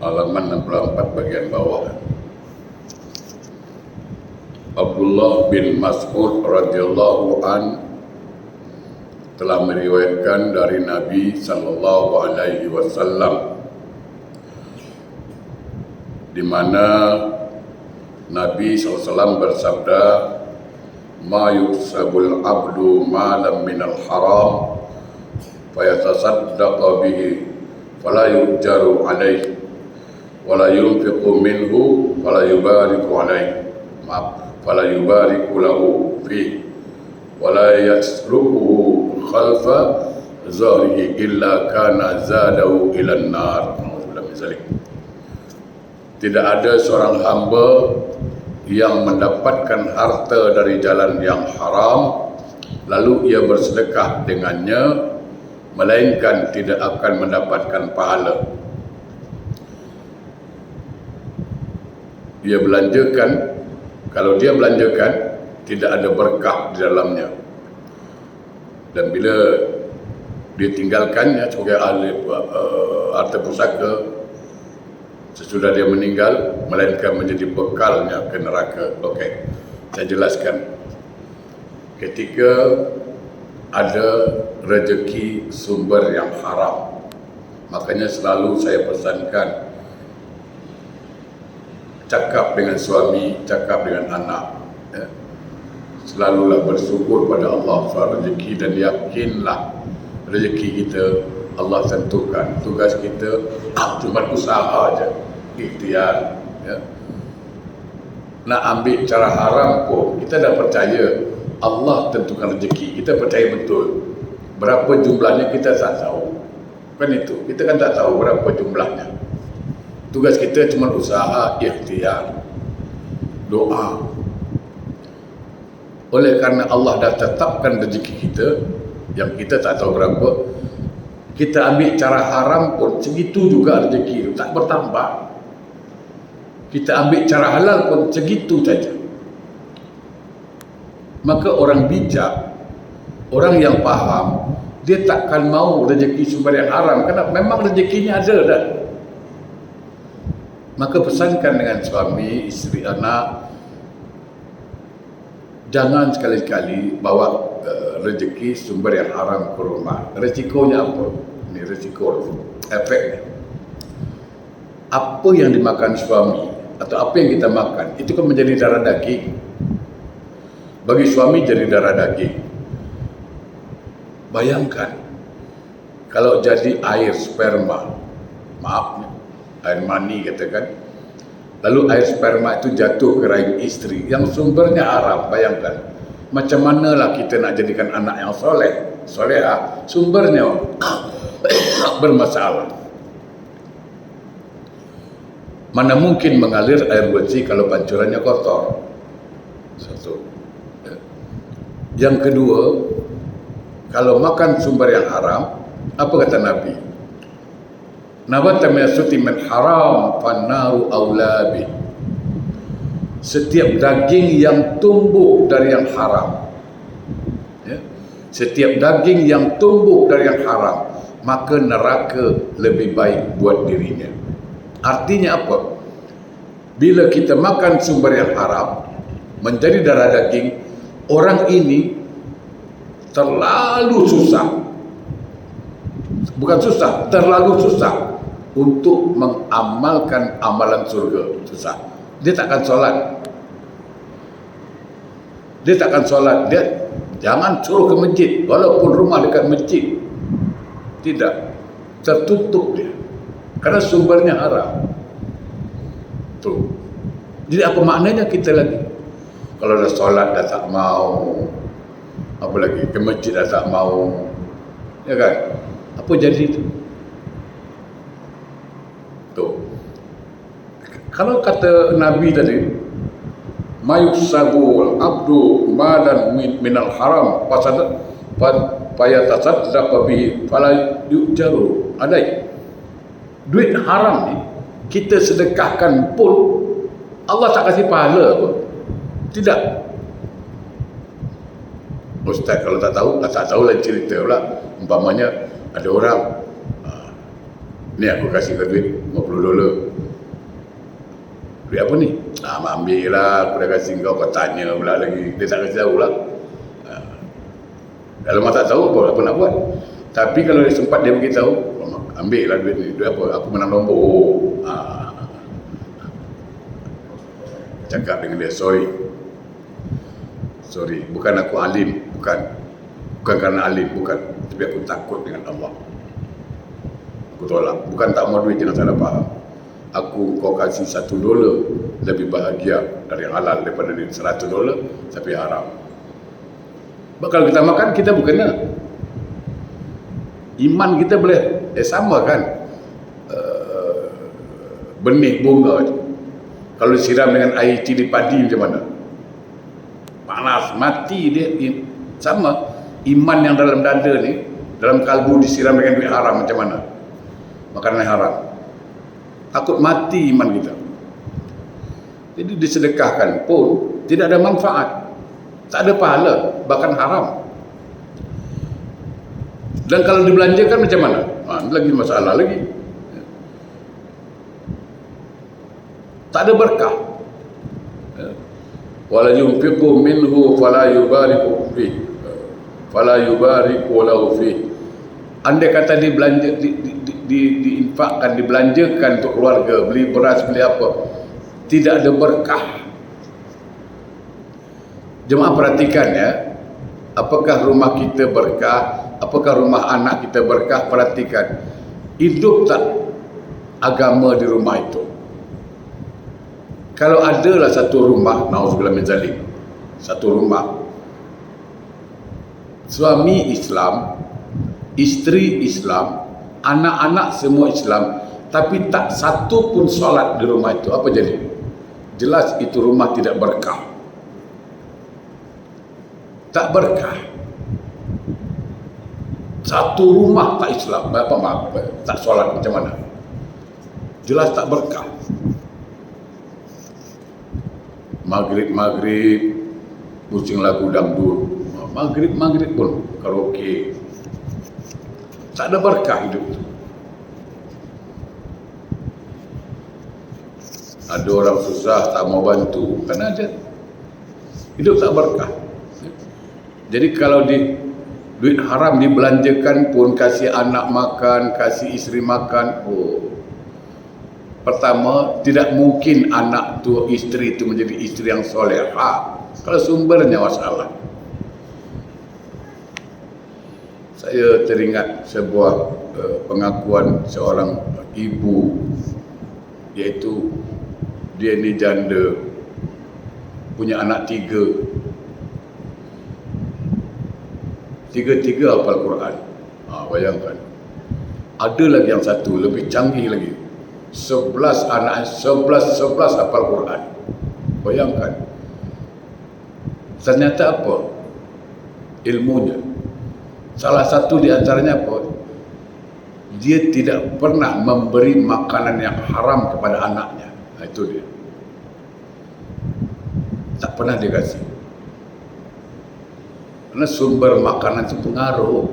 halaman 64 bagian bawah. Abdullah bin Mas'ud radhiyallahu an telah meriwayatkan dari Nabi sallallahu alaihi wasallam, di mana Nabi SAW bersabda, "Ma yuksabul abdu malam minal haram, fayatasaddaqa bihi, fala yujaru alaihi, wala yunfiqu minhu, fala yubariku alaihi, fala yubariku lahu fihi, wala yasluquhu khalfa zahrihi illa kana zadahu ilan nar." Tidak ada seorang hamba yang mendapatkan harta dari jalan yang haram lalu ia bersedekah dengannya, melainkan tidak akan mendapatkan pahala. Ia belanjakan, kalau dia belanjakan tidak ada berkah di dalamnya, dan bila ditinggalkannya sebagai ahli harta pusaka sesudah dia meninggal, melainkan menjadi bekalnya ke neraka. Okey, saya jelaskan. Ketika ada rezeki sumber yang haram, makanya selalu saya pesankan, cakap dengan suami, cakap dengan anak, ya. Selalulah bersyukur pada Allah soal rezeki, dan yakinlah rezeki kita Allah tentukan. Tugas kita cuma usaha aja, ikhtiar, ya. Nak ambil cara haram pun kita dah percaya Allah tentukan rezeki, kita percaya betul. Berapa jumlahnya kita tak tahu, kan itu, kita kan tak tahu berapa jumlahnya. Tugas kita cuma usaha, ikhtiar, doa. Oleh kerana Allah dah tetapkan rezeki kita yang kita tak tahu berapa, kita ambil cara haram pun segitu juga rezeki itu, tak bertambah. Kita ambil cara halal pun segitu saja. Maka orang bijak, orang yang faham, dia takkan mau rezeki sumber yang haram, kerana memang rezekinya ada dah. Maka pesankan dengan suami, isteri, anak, jangan sekali-kali bawa rezeki sumber yang haram ke rumah. Resikonya apa? Ini resiko, efeknya. Apa yang dimakan suami atau apa yang kita makan, itu kan menjadi darah daging. Bagi suami jadi darah daging. Bayangkan kalau jadi air sperma, maaf, air mani katakan, lalu air sperma itu jatuh ke rahim isteri yang sumbernya haram. Bayangkan macam manalah kita nak jadikan anak yang soleh, solehah, sumbernya bermasalah. Mana mungkin mengalir air bersih kalau pancurannya kotor? Satu. Yang kedua, kalau makan sumber yang haram, apa kata Nabi? Nabata min suti min haram fannaru aulabi. Setiap daging yang tumbuh dari yang haram, ya, setiap daging yang tumbuh dari yang haram, maka neraka lebih baik buat dirinya. Artinya apa? Bila kita makan sumber yang haram, menjadi darah daging, orang ini terlalu susah, bukan susah, terlalu susah untuk mengamalkan amalan surga. Susah. Dia takkan solat. Dia takkan solat. Dia jangan suruh ke masjid, walaupun rumah dekat masjid. Tidak. Tertutup dia. Karena sumbernya haram. Tuh. Jadi apa maknanya kita lagi? Kalau dah solat dah tak mau, apa lagi? Ke masjid dah tak mau. Ya kan? Apa jadi itu? Tuh. Kalau kata Nabi tadi, mayusabul abdu malan minal haram fayatasaddaq bihi fala yujaru alai. Duit haram ni kita sedekahkan pun Allah tak kasih pahala pun. Tidak. Ustaz kalau tak tahu lain cerita pula. Umpamanya Ada orang, ni aku kasih kau duit $50. Duit apa ni? Ambil lah, aku dah kasih kau tanya pula lagi. Dia tak kasi tahu lah. Kalau mak tak tahu apa nak buat. Tapi kalau dia sempat dia beritahu, ambil lah duit ni. Duit apa? Aku menang nombor. Cakap dengan dia, sorry, bukan aku alim, bukan kerana alim, bukan, tapi aku takut dengan Allah. Aku tolak, bukan tak mau duit, jangan salah faham. Aku kau kasih $1 lebih bahagia dari yang halal daripada $100 tapi haram. Sebab kalau kita makan, kita bukannya iman kita boleh sama kan, benih bunga tu. Kalau disiram dengan air cili padi macam mana? Panas, mati dia. Sama, iman yang dalam dada ni, dalam kalbu disiram dengan duit haram macam mana? Makanan yang haram. Takut mati iman kita. Jadi disedekahkan pun tidak ada manfaat. Tak ada pahala, bahkan haram. Dan kalau dibelanjakan macam mana? Lagi masalah lagi. Tak ada berkah. Wala yunfiqu minhu fala yubariku fi. Fala yubariku lahu fi. Andai kata dibelanja, diinfakkan, dibelanjakan untuk keluarga, beli beras, beli apa, tidak ada berkah. Jemaah perhatikan ya, apakah rumah kita berkah, apakah rumah anak kita berkah. Perhatikan, hidup tak agama di rumah itu? Kalau adalah satu rumah, na'udzubillah min zalik, satu rumah, suami Islam, isteri Islam, anak-anak semua Islam, tapi tak satu pun solat di rumah itu, apa jadi? Jelas itu rumah tidak berkah. Tak berkah. Satu rumah tak Islam, tak solat, macam mana? Jelas tak berkah. Maghrib pusing lagu dangdut, maghrib pun karaoke. Tak ada berkah hidup itu. Ada orang susah tak mau bantu, kan aja hidup tak berkah. Jadi kalau duit haram dibelanjakan pun, kasih anak makan, kasih isteri makan, pertama, tidak mungkin anak tu, isteri itu menjadi isteri yang solehah kalau sumbernya masalah. Saya teringat sebuah pengakuan seorang ibu, iaitu dia ni janda, punya anak tiga hafal Quran. Bayangkan, ada lagi yang satu lebih canggih lagi, 11 anak, 11 hafal Quran. Bayangkan, ternyata apa ilmunya? Salah satu di antaranya apa? Dia tidak pernah memberi makanan yang haram kepada anaknya. Itu dia, tak pernah dia kasih. Karena sumber makanan itu pengaruh.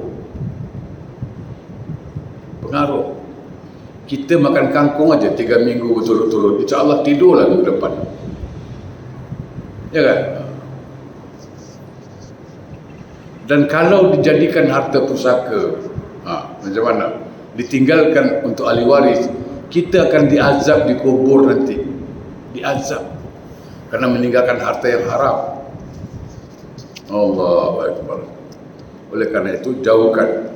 Kita makan kangkung aja 3 minggu berturut-turut, insya-Allah tidurlah minggu depan. Ya kan? Dan kalau dijadikan harta pusaka, macam mana? Ditinggalkan untuk ahli waris, kita akan diazab di kubur nanti. Diazab karena meninggalkan harta yang haram. Allahu Akbar. Oleh karena itu, jauhkan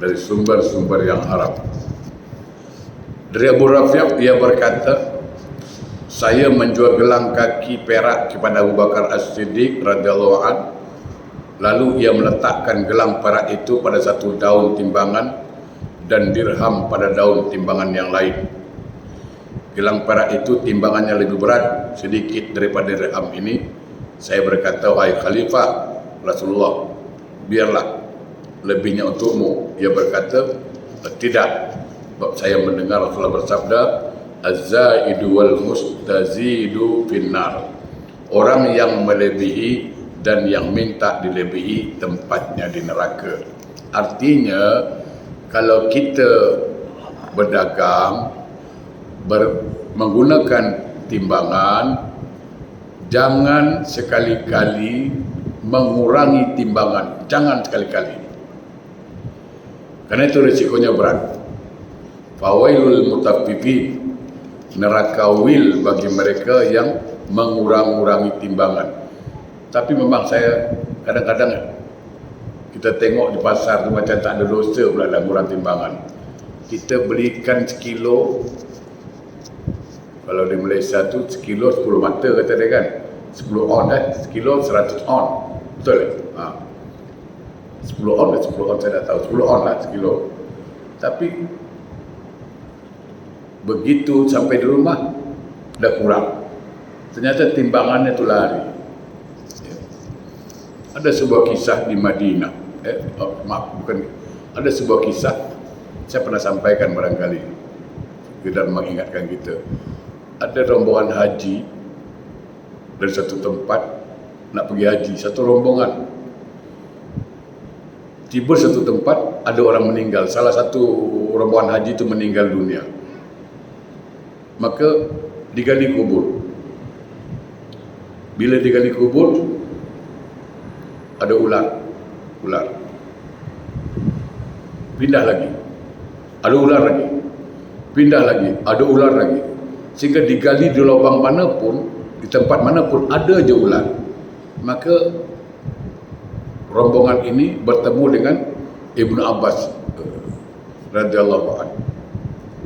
dari sumber-sumber yang haram. Dari Abu Rafi', ia berkata, saya menjual gelang kaki perak kepada Abu Bakar As-Siddiq radhiyallahu anhu. Lalu ia meletakkan gelang perak itu pada satu daun timbangan dan dirham pada daun timbangan yang lain. Gelang perak itu timbangannya lebih berat sedikit daripada dirham ini. Saya berkata, wahai Khalifah Rasulullah, biarlah lebihnya untukmu. Ia berkata, tidak. Sebab saya mendengar Rasulullah bersabda, az-zaidu wal mustazidu finnar. Orang yang melebihi dan yang minta dilebihi tempatnya di neraka. Artinya kalau kita berdagang menggunakan timbangan, jangan sekali-kali mengurangi timbangan, jangan sekali-kali, karena itu risikonya berat. Fawailul mutaffifin, neraka wil bagi mereka yang mengurang-urangi timbangan. Tapi memang saya kadang-kadang kita tengok di pasar tu macam tak ada dosa pula dalam ngurang timbangan. Kita belikan sekilo, kalau di Malaysia tu sekilo 10 mata kata dia kan, 10 on sekilo 100 on, betul tak? 10 on lah, 10 on saya dah tahu, 10 on lah sekilo. Tapi begitu sampai di rumah dah kurang, ternyata timbangannya tu lari. Ada sebuah kisah di Madinah, ada sebuah kisah saya pernah sampaikan barangkali, kita mengingatkan kita. Ada rombongan haji dari satu tempat nak pergi haji, satu rombongan. Tiba satu tempat, ada orang meninggal, salah satu rombongan haji itu meninggal dunia. Maka digali kubur. Bila digali kubur, ada ular. Pindah lagi, ada ular lagi. Pindah lagi, ada ular lagi. Sehingga digali di lubang manapun, di tempat manapun ada je ular. Maka rombongan ini bertemu dengan Ibnu Abbas radhiyallahu anhu.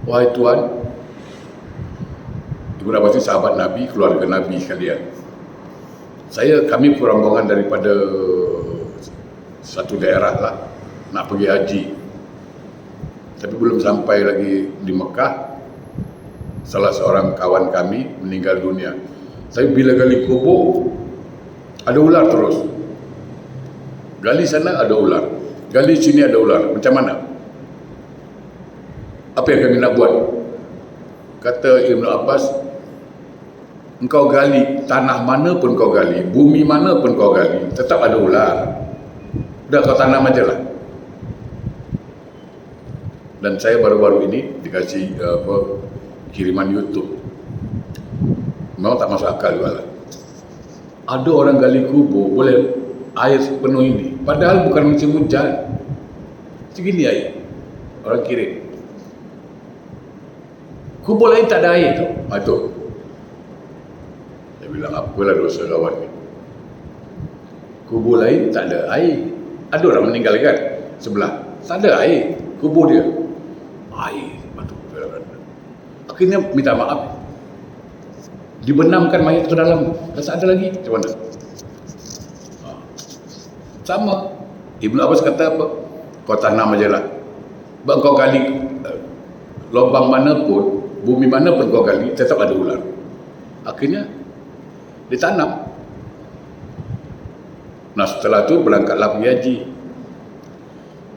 Wahai Tuhan, Ibnu Abbas ini sahabat Nabi, keluarga Nabi sekalian. Kami rombongan daripada satu daerah lah, nak pergi haji. Tapi belum sampai lagi di Mekah, salah seorang kawan kami meninggal dunia. Tapi bila gali kubur, ada ular terus. Gali sana ada ular, gali sini ada ular. Macam mana? Apa yang kami nak buat? Kata Ibnu Abbas, engkau gali tanah mana pun kau gali, bumi mana pun kau gali, tetap ada ular. Udah kau tanam aja lah. Dan saya baru-baru ini dikasih kiriman YouTube. Memang tak masuk akal juga lah. Ada orang gali kubur boleh air sepenuh ini, padahal bukan musim hujan. Segini air orang kirim. Kubur lain tak ada air tu. Itu saya bilang, apalah dosa kawan ni. Kubur lain tak ada air. Ada orang meninggal kan sebelah, tak ada air. Kubur dia air. Akhirnya minta maaf, dibenamkan mayat ke dalam, tak ada lagi. Macam mana? Sama Ibnu Abbas kata apa? Kau tanam aja lah. Kau gali lubang mana pun, bumi mana pun kau gali, tetap ada ular. Akhirnya ditanam. Nah setelah itu berangkatlah pergi haji.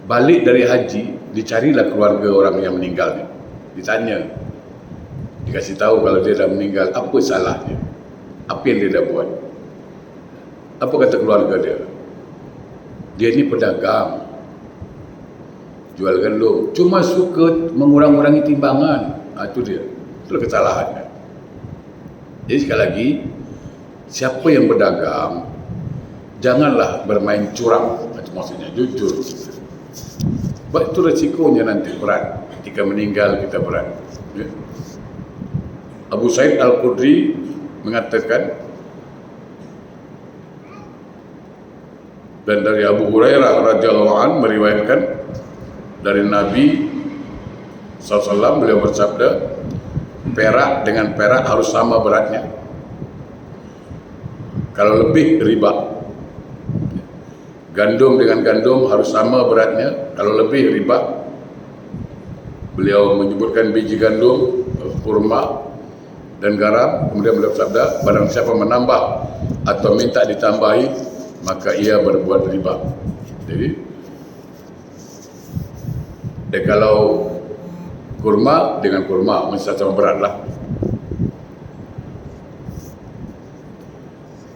Balik dari haji, dicarilah keluarga orang yang meninggal ni. Ditanya, dikasih tahu kalau dia dah meninggal, apa salahnya, apa yang dia dah buat. Apa kata keluarga dia? Dia ni pedagang, jual gandum, cuma suka mengurang-urangi timbangan. Itu dia, itulah kesalahannya. Jadi sekali lagi, siapa yang berdagang, janganlah bermain curang. Maksudnya jujur. Sebab itu resikonya nanti berat. Ketika meninggal kita berat. Ya. Abu Sa'id Al-Khudri mengatakan, dan dari Abu Hurairah radhiyallahu anhu meriwayatkan dari Nabi SAW, beliau bersabda, perak dengan perak harus sama beratnya. Kalau lebih riba. Gandum dengan gandum harus sama beratnya, kalau lebih riba. Beliau menyebutkan biji gandum, kurma dan garam. Kemudian beliau bersabda, barang siapa menambah atau minta ditambahi, maka ia berbuat riba. Jadi kalau kurma dengan kurma mesti sama berat lah.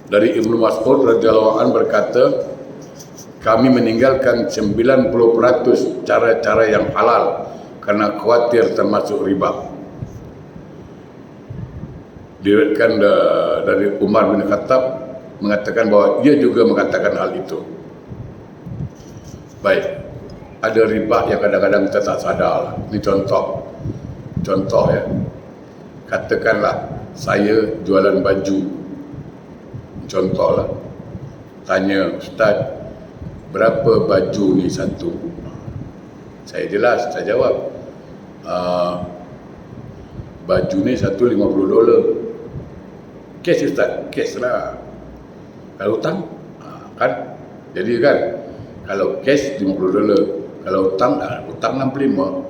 Dari Ibnu Mas'ud radhiyallahu anhu berkata, kami meninggalkan 90% cara-cara yang halal kerana khawatir termasuk riba. Diriwayatkan dari Umar bin Khattab mengatakan bahawa ia juga mengatakan hal itu. Baik, ada riba yang kadang-kadang kita tak sadar. Ini contoh ya. Katakanlah saya jualan baju, contohlah. Tanya, Ustaz, berapa baju ni satu? Saya jelas, saya jawab, baju ni satu $50. Cash Ustaz? Cash lah. Kalau hutang, kan? Jadi kan, kalau cash $50, kalau hutang 65,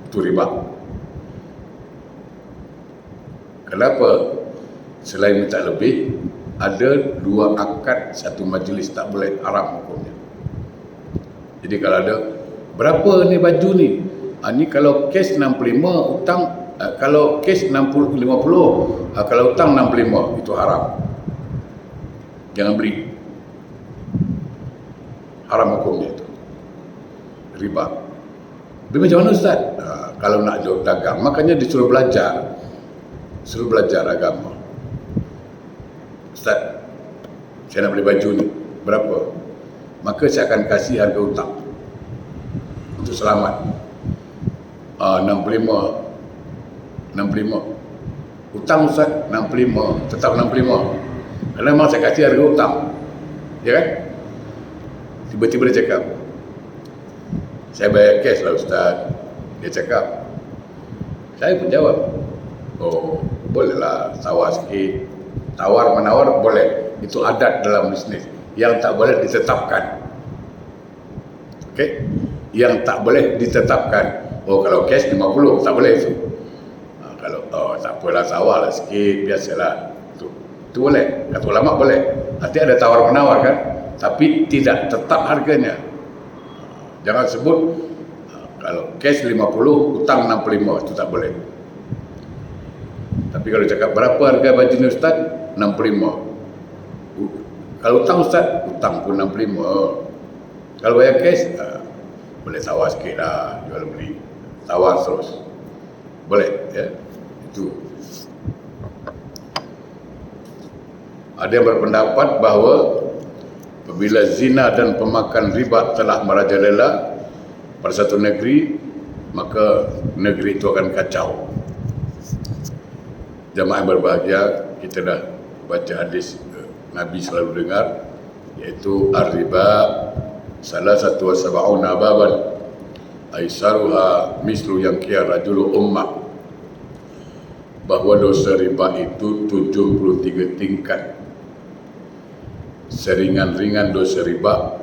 itu riba. Kenapa? Selain minta lebih, ada 2 akad satu majlis, tak boleh, haram hukumnya. Jadi kalau ada, berapa ni baju ni? Ni kalau cash 65, hutang, kalau cash 50, kalau hutang 65, itu haram. Jangan beli. Haram hukumnya itu. Riba. Tapi macam mana Ustaz? Kalau nak dagang, makanya disuruh belajar. Suruh belajar agama. Ustaz, saya nak beli baju ni, berapa? Maka saya akan kasih harga hutang untuk selamat. 65. Hutang Ustaz, 65. Tetap 65. Kerana memang saya kasih harga hutang. Ya kan? Tiba-tiba dia cakap, saya bayar cash lah Ustaz. Dia cakap, saya pun jawab, oh, bolehlah tawar sikit. Tawar menawar boleh. Itu adat dalam bisnes. Yang tak boleh ditetapkan. Okey? Yang tak boleh ditetapkan. Oh, kalau cash 50, tak boleh itu. Kalau tak apalah, tawar lah sikit, biasalah. Itu boleh. Kata ulama boleh. Nanti ada tawar menawar kan? Tapi tidak tetap harganya. Jangan sebut kalau cash 50, hutang 65, itu tak boleh. Tapi kalau cakap berapa harga baju ni Ustaz? 65. Kalau hutang Ustaz? Hutang pun 65. Kalau bayar cash, boleh tawar sikit lah, jual beli. Tawar terus. Boleh, ya. Itu. Ada yang berpendapat bahawa apabila zina dan pemakan riba telah merajalela pada satu negeri, maka negeri itu akan kacau. Jamaah yang berbahagia, kita dah baca hadis Nabi selalu dengar, iaitu ar-riba salah satu sab'una baban aisaruha mislu yang kia rajulu ummah, bahawa dosa riba itu 73 tingkat. Seringan-ringan dosa riba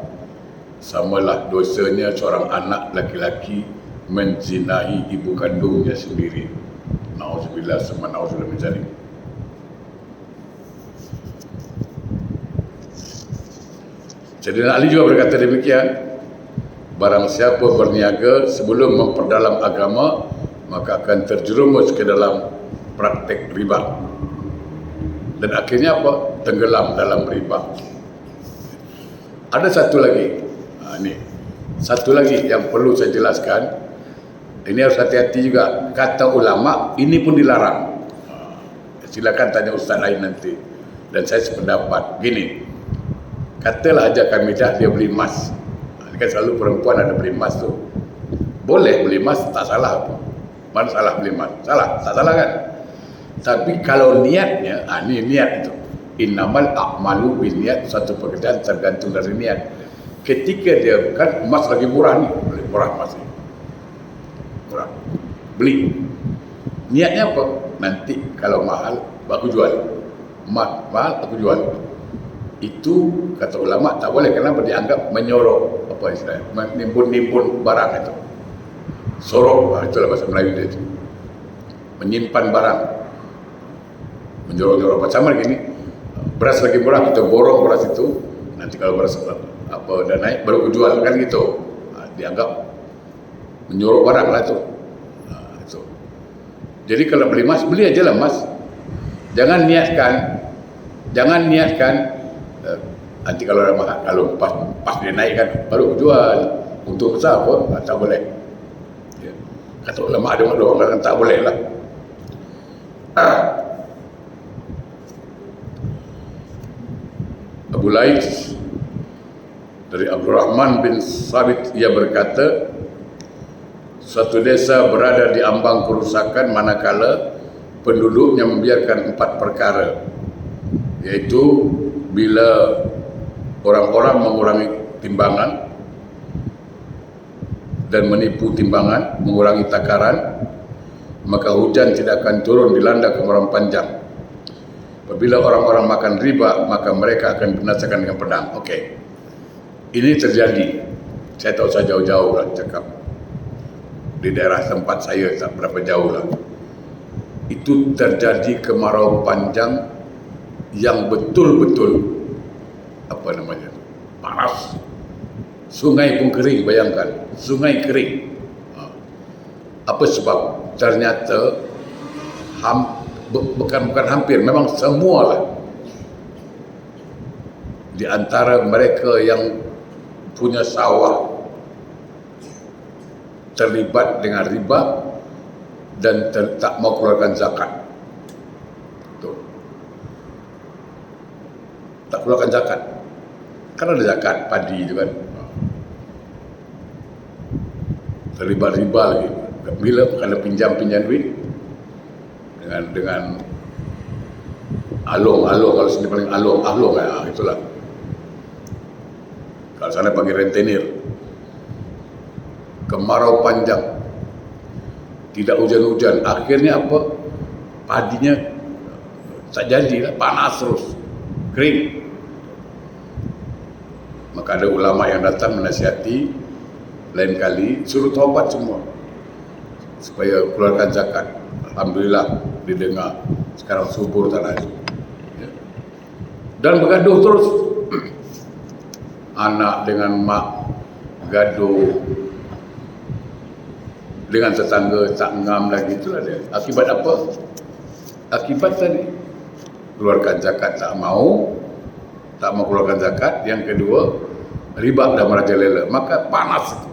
samalah dosanya seorang anak laki-laki menzinahi ibu kandungnya sendiri. Na'udzubillah summa na'udzubillah min dzalik. Sayyidina Ali juga berkata demikian, barang siapa berniaga sebelum memperdalam agama, maka akan terjerumus ke dalam praktek riba. Dan akhirnya apa? Tenggelam dalam riba. Ada satu lagi, satu lagi yang perlu saya jelaskan. Ini harus hati-hati juga. Kata ulama, ini pun dilarang. Silakan tanya ustaz lain nanti. Dan saya sependapat. Gini, katalah aja kami dah dia beli emas. Ini kan selalu perempuan ada beli emas tu. Boleh beli emas, tak salah apa. Mana salah beli emas? Salah, tak salah kan? Tapi kalau niatnya, ini niat itu. Innamal a'malu binniyat, satu pekerjaan tergantung dari niat. Ketika dia kan emas lagi murah ni, boleh murah emas ni. Murah. Beli. Niatnya apa? Nanti kalau mahal, aku jual. Mahal, aku jual. Itu kata ulama tak boleh, kenapa? Dianggap menyorok, apa istilahnya? Menimbun-nimbun barang itu. Sorok, itulah bahasa Melayu dia itu. Menyimpan barang. Menyorok-nyorok. Sama gini. Beras lagi murah, kita borong beras itu, nanti kalau beras apa dah naik baru aku jual, kan gitu. Dianggap menyuruh barang lah itu. Itu. Jadi kalau beli emas, beli aja lah emas. Jangan niatkan Nanti kalau ada mahal, kalau pas dia naik kan baru jual. Untuk besar pun tak boleh. Ya. Kata ulama ada orang kata tak boleh lah. Abu Lais dari Abdul Rahman bin Sabit, ia berkata, suatu desa berada di ambang kerusakan manakala penduduknya membiarkan 4 perkara, yaitu bila orang-orang mengurangi timbangan dan menipu timbangan, mengurangi takaran, maka hujan tidak akan turun dilanda kemarau panjang. Apabila orang-orang makan riba, maka mereka akan binasakan dengan pedang. Okey, ini terjadi. Saya tak usah jauh-jauh lah cakap. Di daerah tempat saya tak berapa jauh lah. Itu terjadi kemarau panjang yang betul-betul apa namanya, panas. Sungai pun kering, bayangkan. Sungai kering. Apa sebab? Ternyata bukan hampir, memang semualah di antara mereka yang punya sawah terlibat dengan riba dan tak mau keluarkan zakat. Tuh. Tak keluarkan zakat. Kan ada zakat padi tu kan. Terlibat riba lagi. Bila kalau pinjam duit dengan alung, kalau sini paling alung ya, itulah. Kalau sana panggil rentenir. Kemarau panjang, tidak hujan-hujan, akhirnya apa? Padinya tak jadi lah, panas terus, kering. Maka ada ulama yang datang menasihati, lain kali suruh taubat semua supaya keluarkan zakat. Alhamdulillah didengar, sekarang subur tanah itu. Ya. Dan bergaduh terus. Anak dengan mak gaduh, dengan tetangga tak ngam lagi, itulah dia. Akibat apa? Akibat tadi keluarkan zakat tak mau keluarkan zakat. Yang kedua, riba dah merajalela, maka panas itu,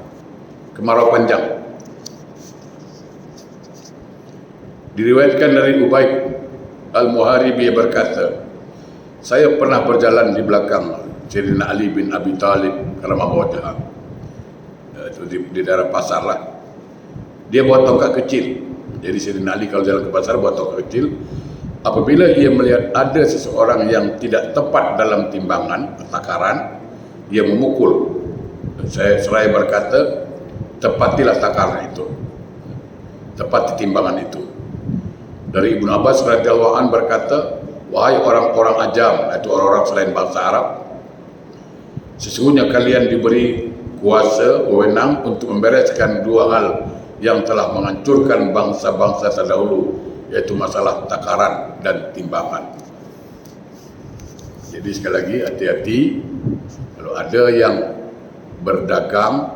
kemarau panjang. Diriwayatkan dari Ubaid Al-Muharibi berkata, saya pernah berjalan di belakang Sayyidina Ali bin Abi Talib karamah wajhah, itu di daerah pasar lah. Dia bawa tongkat kecil. Jadi Sayyidina Ali kalau jalan ke pasar bawa tongkat kecil. Apabila ia melihat ada seseorang yang tidak tepat dalam timbangan, takaran, ia memukul. Seraya berkata, tepatilah takaran itu, tepati timbangan itu. Dari Ibnu Abbas radhiyallahu anhu berkata, wahai orang-orang ajam, itu orang-orang selain bangsa Arab, sesungguhnya kalian diberi kuasa, wewenang untuk membereskan 2 hal yang telah menghancurkan bangsa-bangsa terdahulu, yaitu masalah takaran dan timbangan. Jadi sekali lagi, hati-hati kalau ada yang berdagang,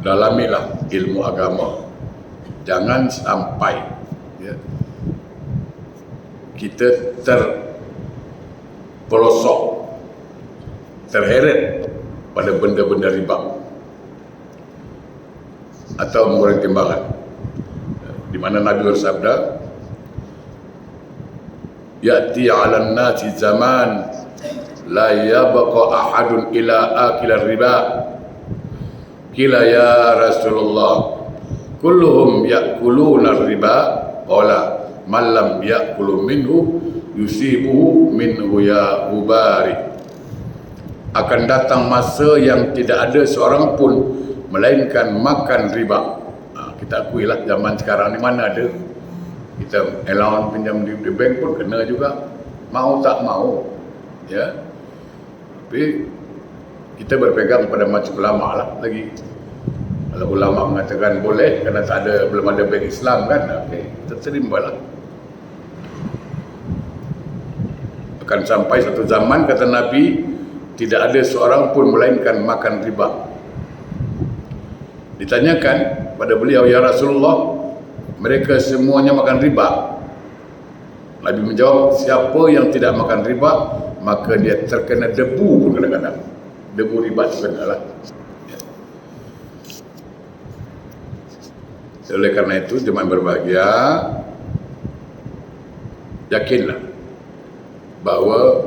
dalamilah ilmu agama. Jangan sampai kita terpelosok, terheret pada benda-benda riba atau mengurangi timbangan. Di mana Nabi bersabda, ya'ti 'alan nasi zaman la yabqa ahadun ila akil riba. Qila ya Rasulullah, kulluhum ya'kuluna riba? Qala man lam ya'kulu minhu yusibuhu minhu ya ubari. Akan datang masa yang tidak ada seorang pun melainkan makan riba. Kita akuilah zaman sekarang ni mana ada kita allowance pinjam di bank pun kena juga, mau tak mau, ya. Tapi kita berpegang pada macam ulama lah lagi. Kalau ulama mengatakan boleh kerana belum ada bank Islam kan, okey, kita terimalah. Akan sampai satu zaman, kata Nabi, tidak ada seorang pun melainkan makan riba. Ditanyakan pada beliau, ya Rasulullah, mereka semuanya makan riba? Nabi menjawab, siapa yang tidak makan riba, maka dia terkena debu pun kadang-kadang. Debu riba tu kena lah. Oleh kerana itu, jemaah berbahagia, yakinlah bahawa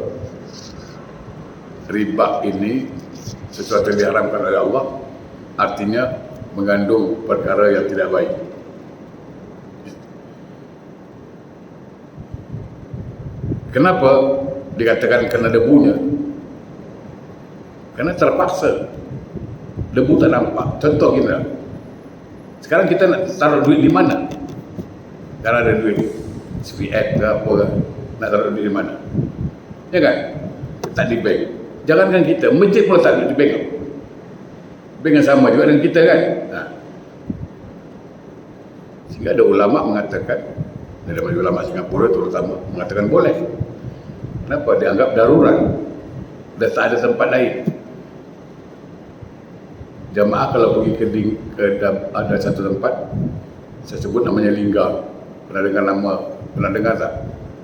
riba ini sesuatu yang diharamkan oleh Allah, artinya mengandung perkara yang tidak baik. Kenapa dikatakan kena debunya? Kerana terpaksa. Debu tak nampak. Contoh kita, sekarang kita nak taruh duit di mana? Karena ada duit SPF ke apa ke, nak taruh duit di mana? Ya kan? Tak di bank. Jangankan kita, masjid pun tak di bank. Bank yang sama juga dengan kita kan? Sehingga ada ulama mengatakan, dari ulama Singapura terutama, mengatakan boleh. Kenapa? Dianggap darurat. Dah tak ada tempat lain. Jamaah kalau pergi ke ada satu tempat, saya sebut namanya Lingga. Pernah dengar tak?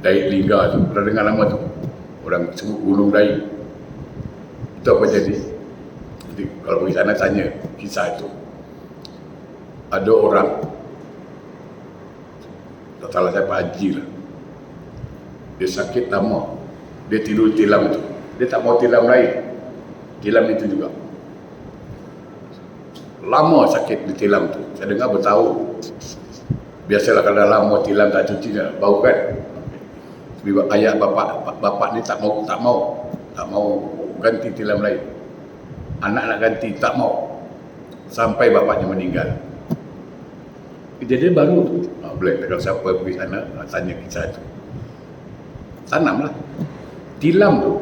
Daik Lingga tu, pernah dengar nama tu? Orang sebut Gunung Daik. Itu apa jadi? Jadi kalau pergi sana tanya kisah itu. Ada orang, tak salah saya Pak Haji lah, dia sakit lama, dia tidur tilam tu, dia tak mau tilam lain, tilam itu juga. Lama sakit di tilam tu, saya dengar bertahu. Biasalah kalau dah lama tilam tak cuci dah, bau kan. Sebab ayah bapak ni tak mau ganti tilam lain. Anak nak ganti, tak mau. Sampai bapaknya meninggal. Kejadian baru tu. Boleh, kalau siapa pergi sana, tanya kisah tu. Tanamlah. Tilam tu,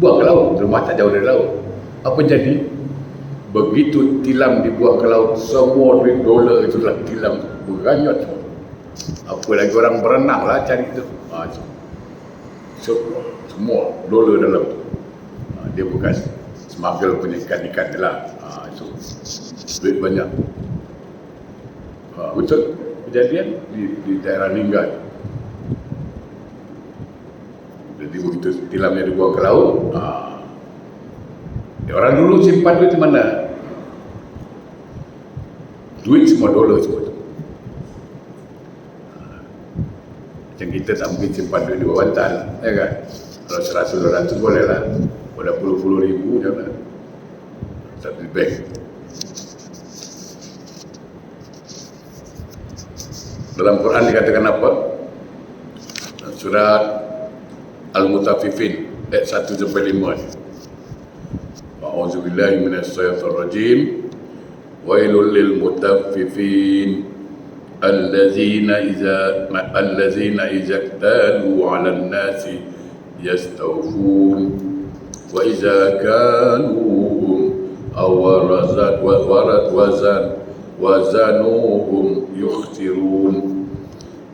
buang ke laut. Rumah tak jauh dari laut. Apa jadi? Begitu tilam dibuang ke laut, semua duit dolar itulah tilam tu. Beranyut semua. Apa lagi orang berenang lah cari tu. Semua dolar dalam tu. Dia bukan smuggle punya ikan-ikan je lah. Itu duit banyak. Betul kejadian di daerah Lingga. Jadi begitu tilamnya dibuang ke laut, orang dulu simpan duit di mana? Duit semua dolar semua tu. Macam kita tak mungkin simpan duit di bawah bantal, ya kan? Kalau 100-200 boleh lah. Pada puluh-puluh ribu jangan. Tak di bank. Dalam Quran dikatakan apa? Surat Al-Mutaffifin ayat 1-5 ni. A'udzubillahi minasyaitonir rajim. Wailul lil mutaffifin allazina idza iktalu 'alan nasi yastawfun wa idza kaluhum aw wazanuhum yukhsirun.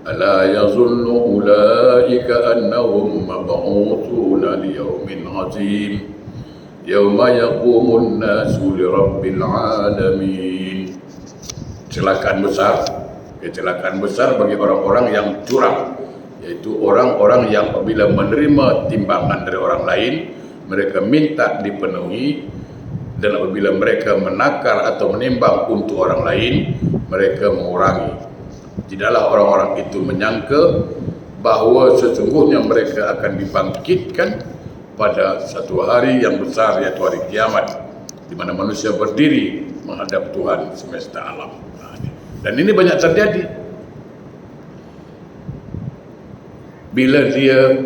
Ala yazunnu ulaika annahum mab'uthuna liyawmin 'azim yauma yaqumun nasu lirabbil alamin. Kecelakaan besar bagi orang-orang yang curang, yaitu orang-orang yang apabila menerima timbangan dari orang lain, mereka minta dipenuhi, dan apabila mereka menakar atau menimbang untuk orang lain, mereka mengurangi. Tidaklah orang-orang itu menyangka bahawa sesungguhnya mereka akan dibangkitkan pada satu hari yang besar, yaitu hari kiamat, di mana manusia berdiri menghadap Tuhan semesta alam. Dan ini banyak terjadi. Bila dia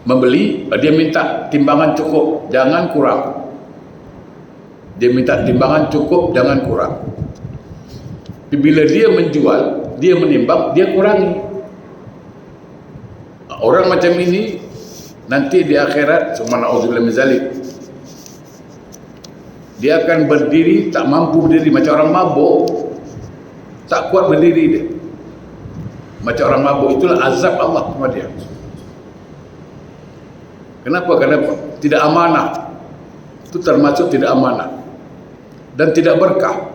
membeli, dia minta timbangan cukup, jangan kurang. Dia minta timbangan cukup, jangan kurang. Bila dia menjual, dia menimbang, dia kurangi. Orang macam ini nanti di akhirat, subhanallah min zalik, dia akan berdiri tak mampu berdiri, macam orang mabuk, tak kuat berdiri dia. Macam orang mabuk, itulah azab Allah kepada dia. Kenapa? Kerana tidak amanah. Itu termasuk tidak amanah dan tidak berkah.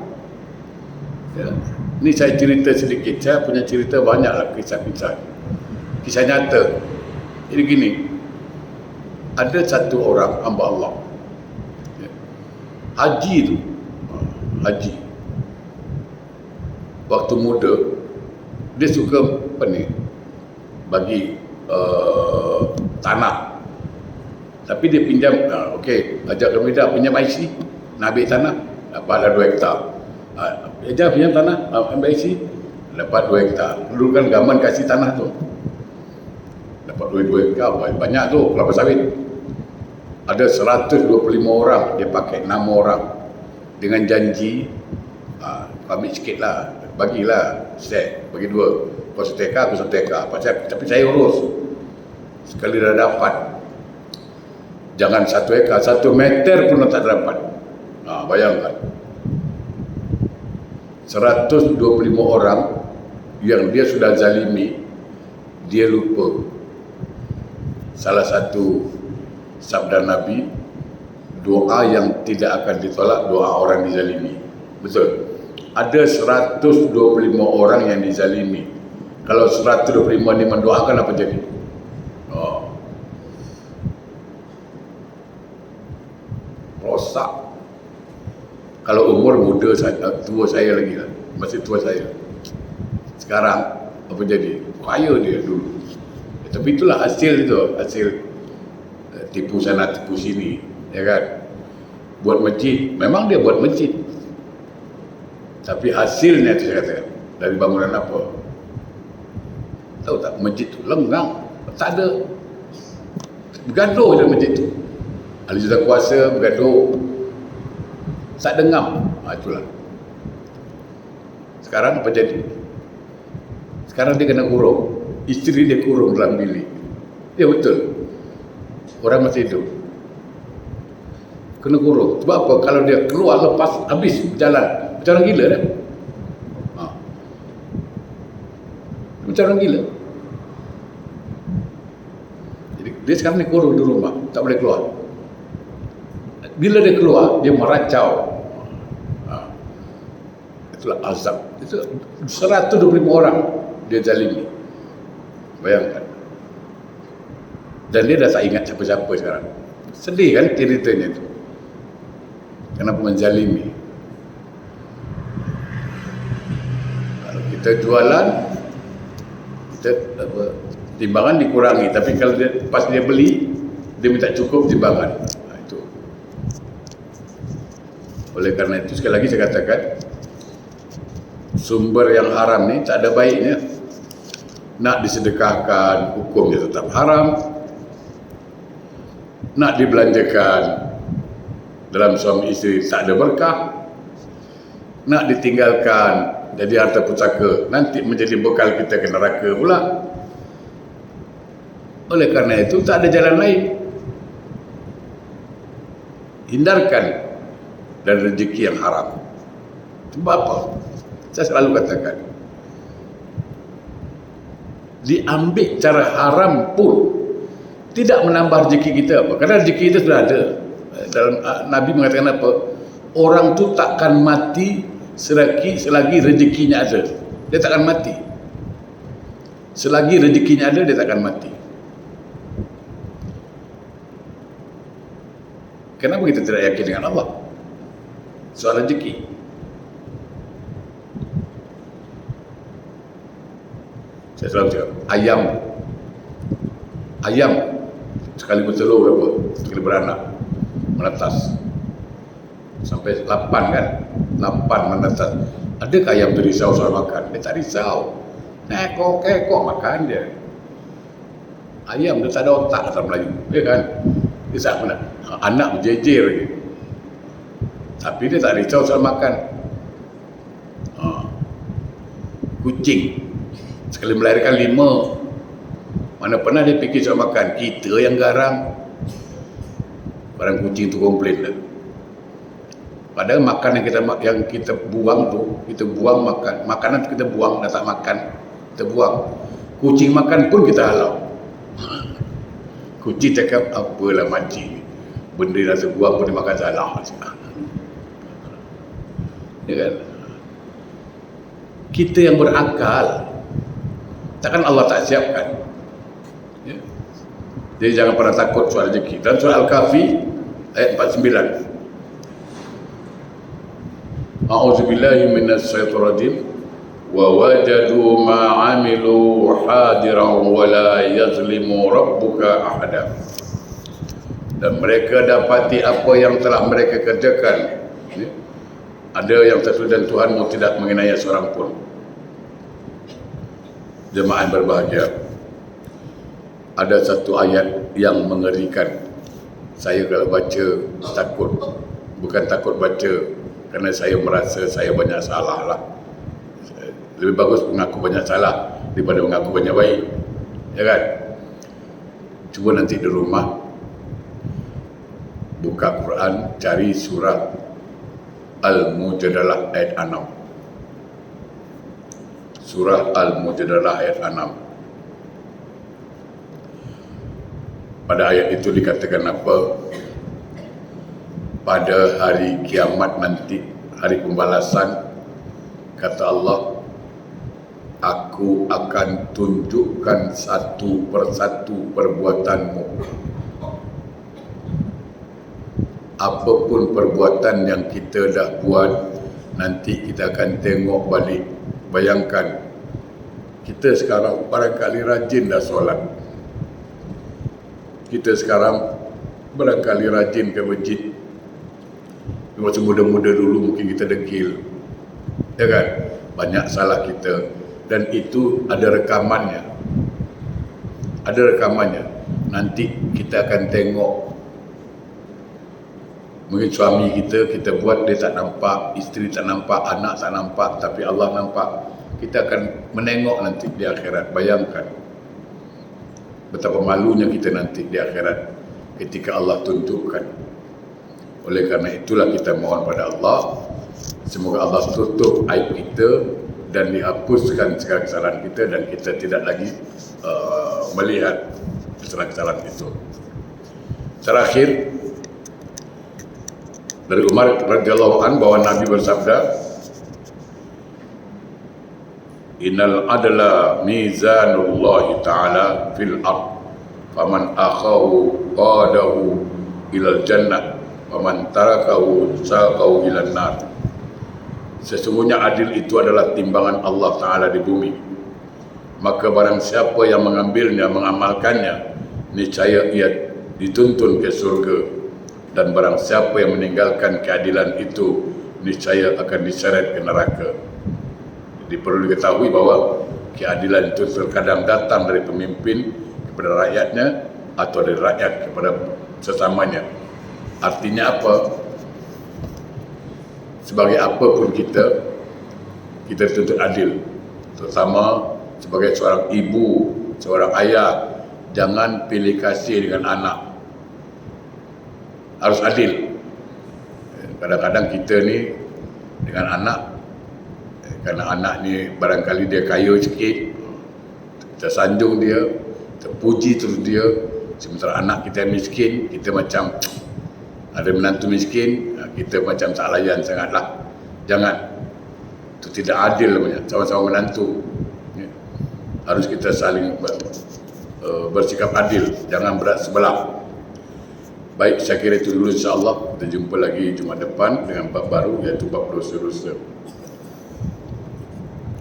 Ya. Ini saya cerita sedikit. Saya punya cerita banyaklah kisah-kisah. Kisah nyata. Jadi gini, ada satu orang hamba Allah, ya, haji tu, haji waktu muda dia suka apa ni, bagi tanah, tapi dia pinjam, okey, ajak kami dah pinjam IC, nak ambil tanah, dapatlah 2 hektar. Ajak pinjam tanah, ambil IC, dapat 2 hektar. Dulu kan government kasih tanah tu, dapat 2 hektar, banyak tu kelapa sawit. Ada 125 orang, dia pakai nama orang dengan janji, ambil sikit lah, bagilah, share, bagi 2, kau 1 ekar, aku 1 ekar, tapi saya urus. Sekali dah dapat, jangan 1 ekar, 1 meter pun tak dapat. Bayangkan 125 orang yang dia sudah zalimi, dia lupa salah satu sabda Nabi, doa yang tidak akan ditolak, doa orang dizalimi. Betul, ada 125 orang yang dizalimi. Kalau 125 ni mendoakan, apa jadi? Rosak. Kalau umur muda, tua saya lagi lah, masih tua saya. Sekarang apa jadi? Kaya dia dulu. Tapi itulah hasil itu, hasil tipu sana tipu sini, ya kan? Buat masjid, memang dia buat masjid, tapi hasilnya itu saya katakan, dari bangunan apa? Tahu tak, masjid tu lenggang, tak ada, bergaduh je masjid tu. Ahli jawatan kuasa bergaduh, tak dengam. Itulah. Sekarang apa jadi? Sekarang dia kena kurung, isteri dia kurung dalam bilik. Ya betul, orang masih hidup kena kurung. Sebab apa? Kalau dia keluar lepas, habis berjalan, macam orang gila dah. Macam orang gila. Jadi dia sekarang ni kurung di rumah, tak boleh keluar. Bila dia keluar, dia meracau. Itulah azab. Itu 125 orang dia zalimi. Bayangkan. Dan dia dah tak ingat siapa-siapa sekarang. Sedih kan ceritanya itu. Kenapa menzalimi? Kalau kita jualan, kita timbangan dikurangi, tapi kalau dia, pas dia beli, dia minta cukup timbangan. Itu. Oleh karena itu, sekali lagi saya katakan, sumber yang haram ni tak ada baiknya. Nak disedekahkan, hukumnya tetap haram. Nak dibelanjakan dalam suami isteri, tak ada berkah. Nak ditinggalkan jadi harta pusaka, nanti menjadi bekal kita ke neraka pula. Oleh karena itu, tak ada jalan lain. Hindarkan dari rezeki yang haram. Sebab apa? Saya selalu katakan, diambil cara haram pun tidak menambah rezeki kita apa? Karena rezeki kita sudah ada. Dalam Nabi mengatakan apa? Orang tu takkan mati selagi rezekinya ada. Dia takkan mati. Selagi rezekinya ada, dia takkan mati. Kenapa kita tidak yakin dengan Allah soal rezeki? Saya selalu cakap, ayam sekali bertelur berapa? Sekali beranak menetas sampai 8 kan? 8 menetas. Adakah ayam tu risau soal makan? Dia tak risau. Kekok makan dia. Ayam dia tak ada otak dalam Melayu, ya kan? Dia tak pernah. Anak berjejer lagi, tapi dia tak risau soal makan. Kucing sekali melahirkan 5, mana pernah dia fikir soal makan? Kita yang garang. Barang kucing tu komplain lah. Padahal makan yang kita buang tu, kita buang makan. Makanan kita buang, dah tak makan, kita buang. Kucing makan pun kita halau. Kucing cakap, apalah mancing, benda dah terbuang pun dia makan salah. Ya kan? Kita yang berakal, takkan Allah tak siapkan. Ya? Jadi jangan pernah takut soal rezeki. Dan surah Al-Kahfi ayat 49. A'udzubillahi minasyaitonir rajim. Wa wajadu ma 'amilu hadiran wa la yazlimu rabbuka ahada. Dan mereka dapati apa yang telah mereka kerjakan. Ada yang tertulis dan Tuhanmu tidak mengenai seorang pun. Jemaah yang berbahagia, ada satu ayat yang mengerikan. Saya kalau baca takut. Bukan takut baca kerana saya merasa saya banyak salah lah. Lebih bagus mengaku banyak salah daripada mengaku banyak baik, ya kan? Cuba nanti di rumah buka Quran, cari surah Al-Mujadalah ayat 6. Surah Al-Mujadalah ayat 6. Pada ayat itu dikatakan apa? Pada hari kiamat nanti, hari pembalasan, kata Allah, aku akan tunjukkan satu persatu perbuatanmu. Apapun perbuatan yang kita dah buat, nanti kita akan tengok balik. Bayangkan, kita sekarang barangkali rajin dah solat. Kita sekarang barangkali rajin ke masjid. Masa muda-muda dulu mungkin kita degil, ya kan? Banyak salah kita, dan itu ada rekamannya. Ada rekamannya. Nanti kita akan tengok. Mungkin suami kita buat dia tak nampak, isteri tak nampak, anak tak nampak, tapi Allah nampak. Kita akan menengok nanti di akhirat. Bayangkan betapa malunya kita nanti di akhirat ketika Allah tunjukkan. Oleh kerana itulah kita mohon pada Allah, semoga Allah tutup aib kita dan dihapuskan segala kesalahan kita, dan kita tidak lagi melihat kesalahan-kesalahan itu. Terakhir, dari Umar radhiyallahu anhu bahwa Nabi bersabda, innal adla mizanullah ta'ala fil ard, faman akhahu qadahu ilal jannah, faman tarakahu saqahu ilal nar. Sesungguhnya adil itu adalah timbangan Allah Ta'ala di bumi. Maka barang siapa yang mengambilnya, mengamalkannya, niscaya ia dituntun ke surga. Dan barang siapa yang meninggalkan keadilan itu, niscaya akan diseret ke neraka. Jadi perlu diketahui bahawa keadilan itu terkadang datang dari pemimpin kepada rakyatnya, atau dari rakyat kepada sesamanya. Artinya apa? Sebagai apapun kita dituntut adil. Terutama sebagai seorang ibu, seorang ayah, jangan pilih kasih dengan anak. Harus adil. Kadang-kadang kita ni dengan anak, kerana anak ni barangkali dia kaya sikit, kita sanjung dia, kita puji terus dia. Sementara anak kita miskin, kita macam ada menantu miskin, kita macam tak layan sangatlah. Jangan. Itu tidak adil namanya, sama-sama menantu. Harus kita saling bersikap adil, jangan berat sebelah. Baik, saya kira itu dulu, insyaAllah. Kita jumpa lagi Jumaat depan dengan bab baru, iaitu bab dosa-dosa.